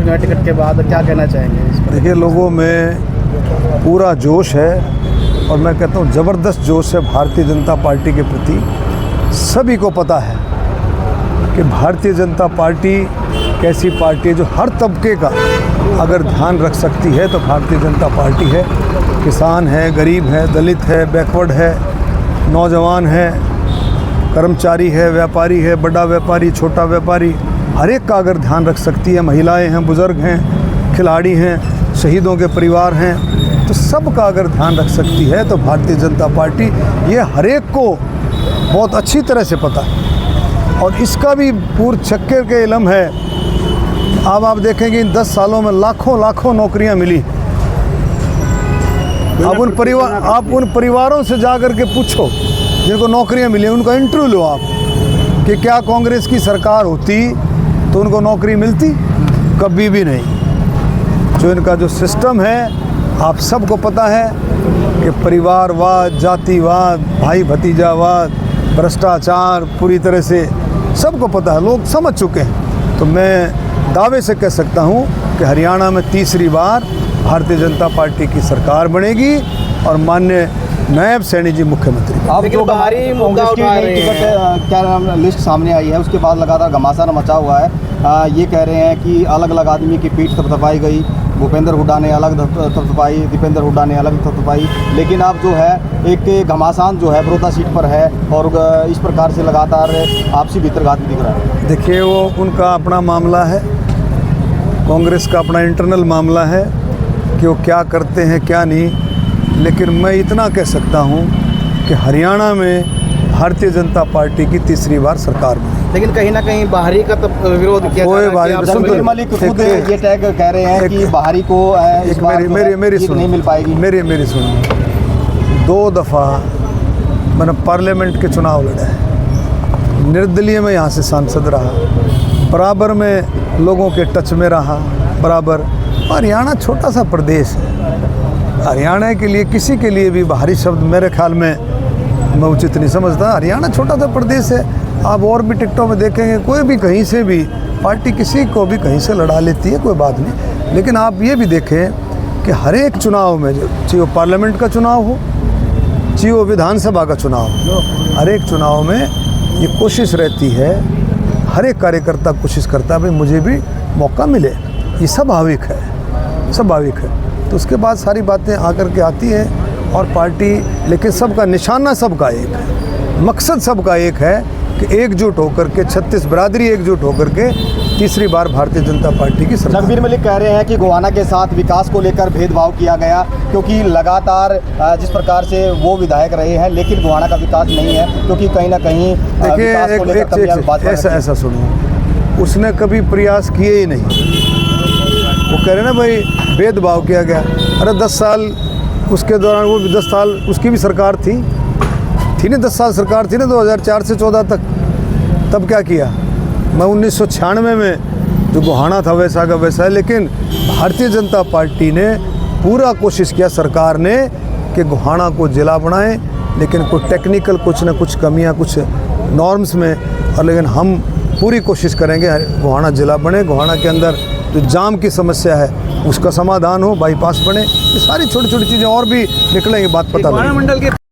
बिना टिकट के बाद, क्या कहना चाहेंगे इस पर? देखिए, लोगों में पूरा जोश है और मैं कहता हूँ ज़बरदस्त जोश है भारतीय जनता पार्टी के प्रति। सभी को पता है कि भारतीय जनता पार्टी कैसी पार्टी है जो हर तबके का अगर ध्यान रख सकती है तो भारतीय जनता पार्टी है। किसान है, गरीब है, दलित है, बैकवर्ड है, नौजवान है, कर्मचारी है, व्यापारी है, बड़ा व्यापारी, छोटा व्यापारी, हर एक का अगर ध्यान रख सकती है। महिलाएं हैं, बुज़ुर्ग हैं, खिलाड़ी हैं, शहीदों के परिवार हैं, तो सब का अगर ध्यान रख सकती है तो भारतीय जनता पार्टी, ये हर एक को बहुत अच्छी तरह से पता है। और इसका भी पूर्ण चक्कर के इल्म है। अब आप देखेंगे इन 10 सालों में लाखों नौकरियां मिली। अब उन परिवारों से जा कर के पूछो जिनको नौकरियां मिली, उनका इंटरव्यू लो आप कि क्या कांग्रेस की सरकार होती तो उनको नौकरी मिलती? कभी भी नहीं। जो इनका जो सिस्टम है, आप सबको पता है कि परिवारवाद, जातिवाद, भाई भतीजावाद, भ्रष्टाचार, पूरी तरह से सबको पता है, लोग समझ चुके हैं। तो मैं दावे से कह सकता हूं कि हरियाणा में तीसरी बार भारतीय जनता पार्टी की सरकार बनेगी और माननीय नायब सैनी जी मुख्यमंत्री। आप जो बाहरी मुद्दा उठा रहे हैं, क्या लिस्ट सामने आई है, उसके बाद लगातार घमासान मचा हुआ है। ये कह रहे हैं कि अलग अलग आदमी की पीठ थपथपाई गई। भूपेंद्र हुड्डा ने अलग थपथपाई, दीपेंद्र हुड्डा ने अलग थपथपाई, लेकिन अब जो है एक घमासान जो है बड़ौदा सीट पर है और इस प्रकार से लगातार आपसी भीतरघात दिख रहा है। देखिए, वो उनका अपना मामला है, कांग्रेस का अपना इंटरनल मामला है कि वो क्या करते हैं क्या नहीं। लेकिन मैं इतना कह सकता हूं कि हरियाणा में भारतीय जनता पार्टी की तीसरी बार सरकार बनी। लेकिन कहीं ना कहीं बाहरी का तो विरोध किया जा रहा है। जमीर मलिक खुद ये टैग कह रहे हैं कि बाहरी को इस बार मेरी नहीं मिल पाएगी। मेरी सुनिए, 2 दफ़ा मैंने पार्लियामेंट के चुनाव लड़े हैं, निर्दलीय में यहाँ से सांसद रहा, बराबर में लोगों के टच में रहा, बराबर। हरियाणा छोटा सा प्रदेश है, हरियाणा के लिए किसी के लिए भी बाहरी शब्द मेरे ख्याल में मैं उचित नहीं समझता। हरियाणा छोटा सा प्रदेश है। आप और भी टिकटों में देखेंगे, कोई भी कहीं से भी पार्टी किसी को भी कहीं से लड़ा लेती है, कोई बात नहीं। लेकिन आप ये भी देखें कि हर एक चुनाव में, जो चाहे वो पार्लियामेंट का चुनाव हो, चाहे वो विधानसभा का चुनाव हो, हर एक चुनाव में ये कोशिश रहती है, हर एक कार्यकर्ता कोशिश करता है भाई मुझे भी मौका मिले। ये स्वाभाविक है। तो उसके बाद सारी बातें आकर के आती हैं और पार्टी, लेकिन सबका निशाना सबका एक है, मकसद सबका एक है कि एकजुट होकर के 36 बिरादरी एकजुट होकर के तीसरी बार भारतीय जनता पार्टी की सरकार। जगबीर मलिक कह रहे हैं कि गोहाना के साथ विकास को लेकर भेदभाव किया गया, क्योंकि लगातार जिस प्रकार से वो विधायक रहे हैं, लेकिन गोहाना का विकास नहीं है, क्योंकि कहीं ना कहीं देखिए ऐसा सुनो, उसने कभी प्रयास किए ही नहीं। वो कह रहे ना भाई भेदभाव किया गया। अरे 10 साल उसके दौरान, वो 10 साल उसकी भी सरकार थी ना, 10 साल सरकार थी ना 2004 से 14 तक। तब क्या किया? मैं 1996 में जो गोहाना था वैसा का वैसा है। लेकिन भारतीय जनता पार्टी ने पूरा कोशिश किया, सरकार ने, कि गोहाना को जिला बनाएं, लेकिन कुछ टेक्निकल कुछ न कुछ कमियां कुछ नॉर्म्स में, और लेकिन हम पूरी कोशिश करेंगे गोहाना जिला बने। गोहाना के अंदर जो जाम की समस्या है उसका समाधान हो, बाईपास बने, ये सारी छोटी छोटी चीज़ें और भी निकलेंगी, बात पता लगेगी।